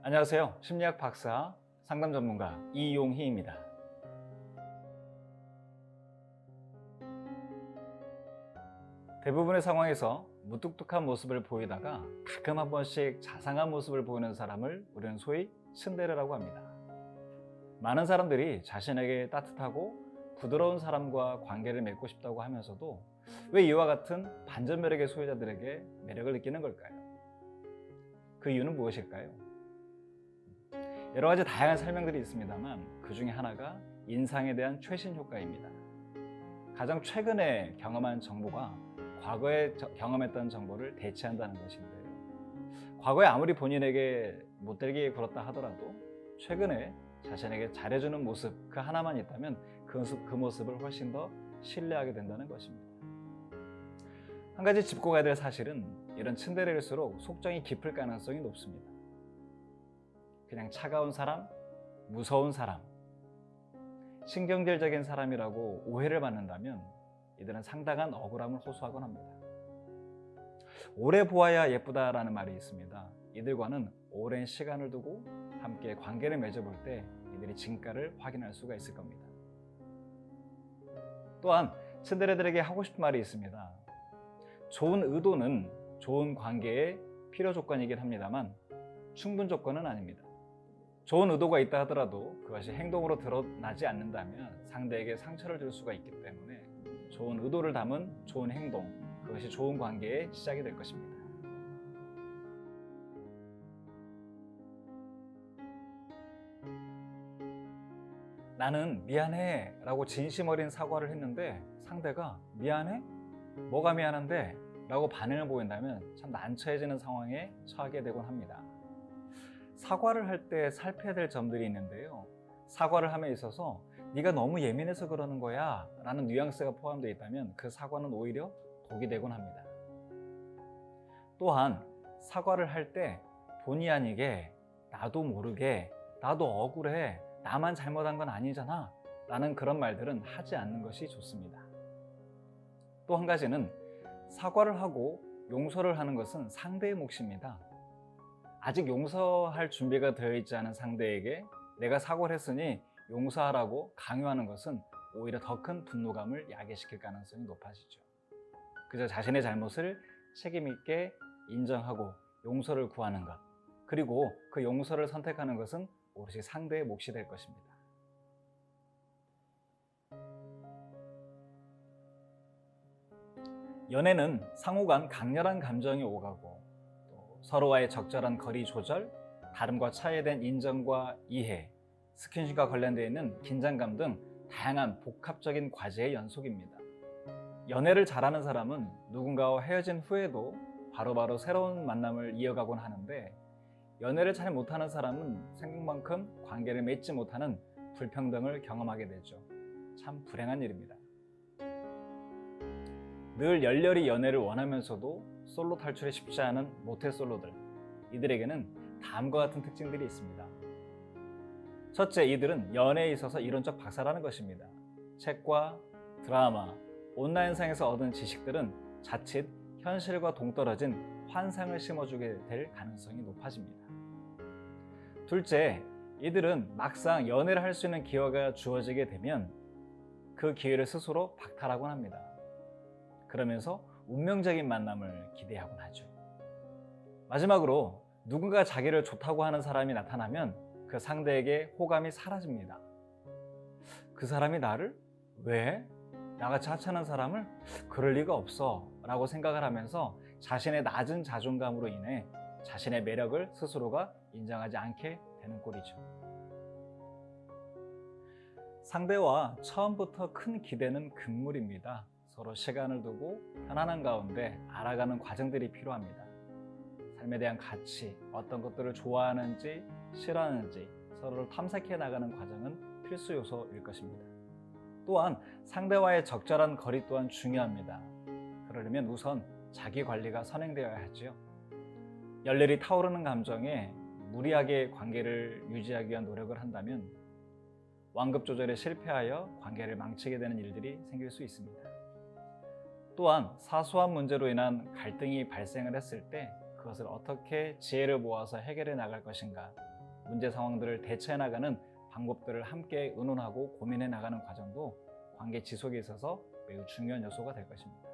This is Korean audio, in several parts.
안녕하세요. 심리학 박사, 상담 전문가 이용희입니다. 대부분의 상황에서 무뚝뚝한 모습을 보이다가 가끔 한 번씩 자상한 모습을 보이는 사람을 우리는 소위 츤데레라고 합니다. 많은 사람들이 자신에게 따뜻하고 부드러운 사람과 관계를 맺고 싶다고 하면서도 왜 이와 같은 반전 매력의 소유자들에게 매력을 느끼는 걸까요? 그 이유는 무엇일까요? 여러 가지 다양한 설명들이 있습니다만 그 중에 하나가 인상에 대한 최신 효과입니다. 가장 최근에 경험한 정보가 과거에 경험했던 정보를 대체한다는 것인데요. 과거에 아무리 본인에게 못되게 굴었다 하더라도 최근에 자신에게 잘해주는 모습 그 하나만 있다면 그 모습을 훨씬 더 신뢰하게 된다는 것입니다. 한 가지 짚고 가야 될 사실은 이런 츤데레일수록 속정이 깊을 가능성이 높습니다. 그냥 차가운 사람, 무서운 사람, 신경질적인 사람이라고 오해를 받는다면 이들은 상당한 억울함을 호소하곤 합니다. 오래 보아야 예쁘다라는 말이 있습니다. 이들과는 오랜 시간을 두고 함께 관계를 맺어볼 때 이들의 진가를 확인할 수가 있을 겁니다. 또한 츤데레들에게 하고 싶은 말이 있습니다. 좋은 의도는 좋은 관계의 필요 조건이긴 합니다만 충분 조건은 아닙니다. 좋은 의도가 있다 하더라도 그것이 행동으로 드러나지 않는다면 상대에게 상처를 줄 수가 있기 때문에 좋은 의도를 담은 좋은 행동, 그것이 좋은 관계의 시작이 될 것입니다. 나는 미안해 라고 진심 어린 사과를 했는데 상대가 미안해? 뭐가 미안한데? 라고 반응을 보인다면 참 난처해지는 상황에 처하게 되곤 합니다. 사과를 할 때 살펴야 될 점들이 있는데요. 사과를 함에 있어서 네가 너무 예민해서 그러는 거야 라는 뉘앙스가 포함되어 있다면 그 사과는 오히려 독이 되곤 합니다. 또한 사과를 할 때 본의 아니게 나도 모르게 나도 억울해 나만 잘못한 건 아니잖아 라는 그런 말들은 하지 않는 것이 좋습니다. 또 한 가지는 사과를 하고 용서를 하는 것은 상대의 몫입니다. 아직 용서할 준비가 되어 있지 않은 상대에게 내가 사과를 했으니 용서하라고 강요하는 것은 오히려 더 큰 분노감을 야기시킬 가능성이 높아지죠. 그저 자신의 잘못을 책임 있게 인정하고 용서를 구하는 것, 그리고 그 용서를 선택하는 것은 오롯이 상대의 몫이 될 것입니다. 연애는 상호간 강렬한 감정이 오가고 또 서로와의 적절한 거리 조절, 다름과 차이에 대한 인정과 이해, 스킨십과 관련되어 있는 긴장감 등 다양한 복합적인 과제의 연속입니다. 연애를 잘하는 사람은 누군가와 헤어진 후에도 바로바로 새로운 만남을 이어가곤 하는데 연애를 잘 못하는 사람은 생각만큼 관계를 맺지 못하는 불평등을 경험하게 되죠. 참 불행한 일입니다. 늘 열렬히 연애를 원하면서도 솔로 탈출이 쉽지 않은 모태솔로들, 이들에게는 다음과 같은 특징들이 있습니다. 첫째, 이들은 연애에 있어서 이론적 박사라는 것입니다. 책과 드라마, 온라인상에서 얻은 지식들은 자칫 현실과 동떨어진 환상을 심어주게 될 가능성이 높아집니다. 둘째, 이들은 막상 연애를 할 수 있는 기회가 주어지게 되면 그 기회를 스스로 박탈하곤 합니다. 그러면서 운명적인 만남을 기대하곤 하죠. 마지막으로 누군가 자기를 좋다고 하는 사람이 나타나면 그 상대에게 호감이 사라집니다. 그 사람이 나를? 왜? 나같이 하찮은 사람을? 그럴 리가 없어 라고 생각을 하면서 자신의 낮은 자존감으로 인해 자신의 매력을 스스로가 인정하지 않게 되는 꼴이죠. 상대와 처음부터 큰 기대는 금물입니다. 서로 시간을 두고 편안한 가운데 알아가는 과정들이 필요합니다. 삶에 대한 가치, 어떤 것들을 좋아하는지 싫어하는지 서로를 탐색해 나가는 과정은 필수 요소일 것입니다. 또한 상대와의 적절한 거리 또한 중요합니다. 그러려면 우선 자기 관리가 선행되어야 하죠. 열렬히 타오르는 감정에 무리하게 관계를 유지하기 위한 노력을 한다면 완급 조절에 실패하여 관계를 망치게 되는 일들이 생길 수 있습니다. 또한 사소한 문제로 인한 갈등이 발생을 했을 때 그것을 어떻게 지혜를 모아서 해결해 나갈 것인가, 문제 상황들을 대처해 나가는 방법들을 함께 의논하고 고민해 나가는 과정도 관계 지속에 있어서 매우 중요한 요소가 될 것입니다.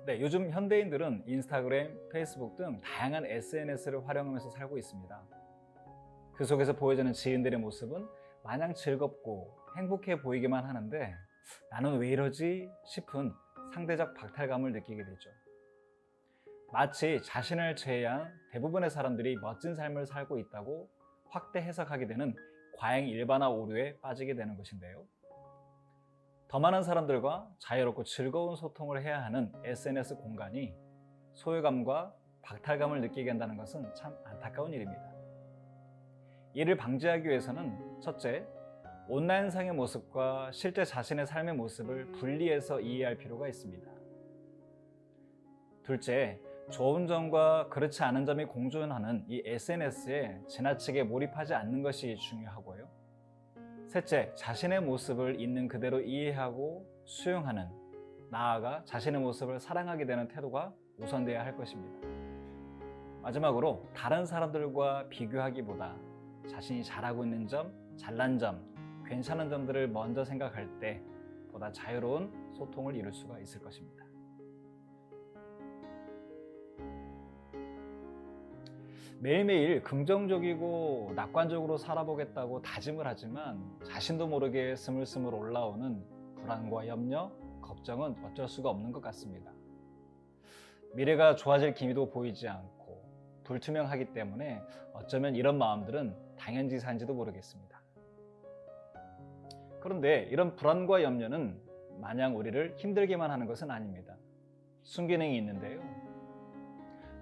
네, 요즘 현대인들은 인스타그램, 페이스북 등 다양한 SNS를 활용하면서 살고 있습니다. 그 속에서 보여지는 지인들의 모습은 마냥 즐겁고 행복해 보이기만 하는데 나는 왜 이러지 싶은 상대적 박탈감을 느끼게 되죠. 마치 자신을 제외한 대부분의 사람들이 멋진 삶을 살고 있다고 확대 해석하게 되는 과잉 일반화 오류에 빠지게 되는 것인데요. 더 많은 사람들과 자유롭고 즐거운 소통을 해야 하는 SNS 공간이 소외감과 박탈감을 느끼게 한다는 것은 참 안타까운 일입니다. 이를 방지하기 위해서는 첫째, 온라인상의 모습과 실제 자신의 삶의 모습을 분리해서 이해할 필요가 있습니다. 둘째, 좋은 점과 그렇지 않은 점이 공존하는 이 SNS에 지나치게 몰입하지 않는 것이 중요하고요. 셋째, 자신의 모습을 있는 그대로 이해하고 수용하는, 나아가 자신의 모습을 사랑하게 되는 태도가 우선되어야 할 것입니다. 마지막으로 다른 사람들과 비교하기보다 자신이 잘하고 있는 점, 잘난 점, 괜찮은 점들을 먼저 생각할 때 보다 자유로운 소통을 이룰 수가 있을 것입니다. 매일매일 긍정적이고 낙관적으로 살아보겠다고 다짐을 하지만 자신도 모르게 스물스물 올라오는 불안과 염려, 걱정은 어쩔 수가 없는 것 같습니다. 미래가 좋아질 기미도 보이지 않고 불투명하기 때문에 어쩌면 이런 마음들은 당연지사인지도 모르겠습니다. 그런데 이런 불안과 염려는 마냥 우리를 힘들게만 하는 것은 아닙니다. 순기능이 있는데요.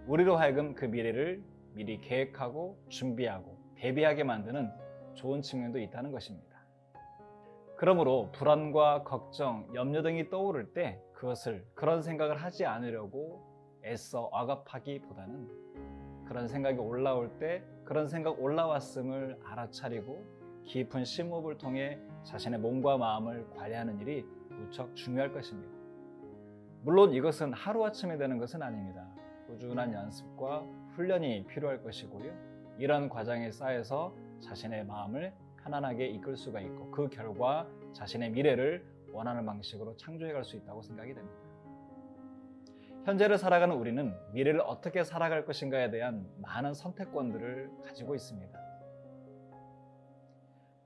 우리로 하여금 그 미래를 미리 계획하고 준비하고 대비하게 만드는 좋은 측면도 있다는 것입니다. 그러므로 불안과 걱정, 염려 등이 떠오를 때 그런 생각을 하지 않으려고 애써 억압하기보다는 그런 생각이 올라올 때 그런 생각 올라왔음을 알아차리고 깊은 심호흡을 통해 자신의 몸과 마음을 관리하는 일이 무척 중요할 것입니다. 물론 이것은 하루아침에 되는 것은 아닙니다. 꾸준한 연습과 훈련이 필요할 것이고요. 이런 과정에 쌓여서 자신의 마음을 편안하게 이끌 수가 있고 그 결과 자신의 미래를 원하는 방식으로 창조해 갈 수 있다고 생각이 됩니다. 현재를 살아가는 우리는 미래를 어떻게 살아갈 것인가에 대한 많은 선택권들을 가지고 있습니다.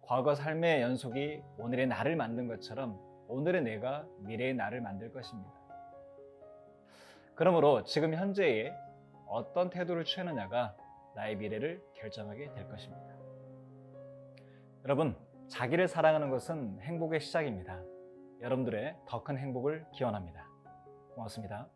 과거 삶의 연속이 오늘의 나를 만든 것처럼 오늘의 내가 미래의 나를 만들 것입니다. 그러므로 지금 현재에 어떤 태도를 취하느냐가 나의 미래를 결정하게 될 것입니다. 여러분, 자기를 사랑하는 것은 행복의 시작입니다. 여러분들의 더 큰 행복을 기원합니다. 고맙습니다.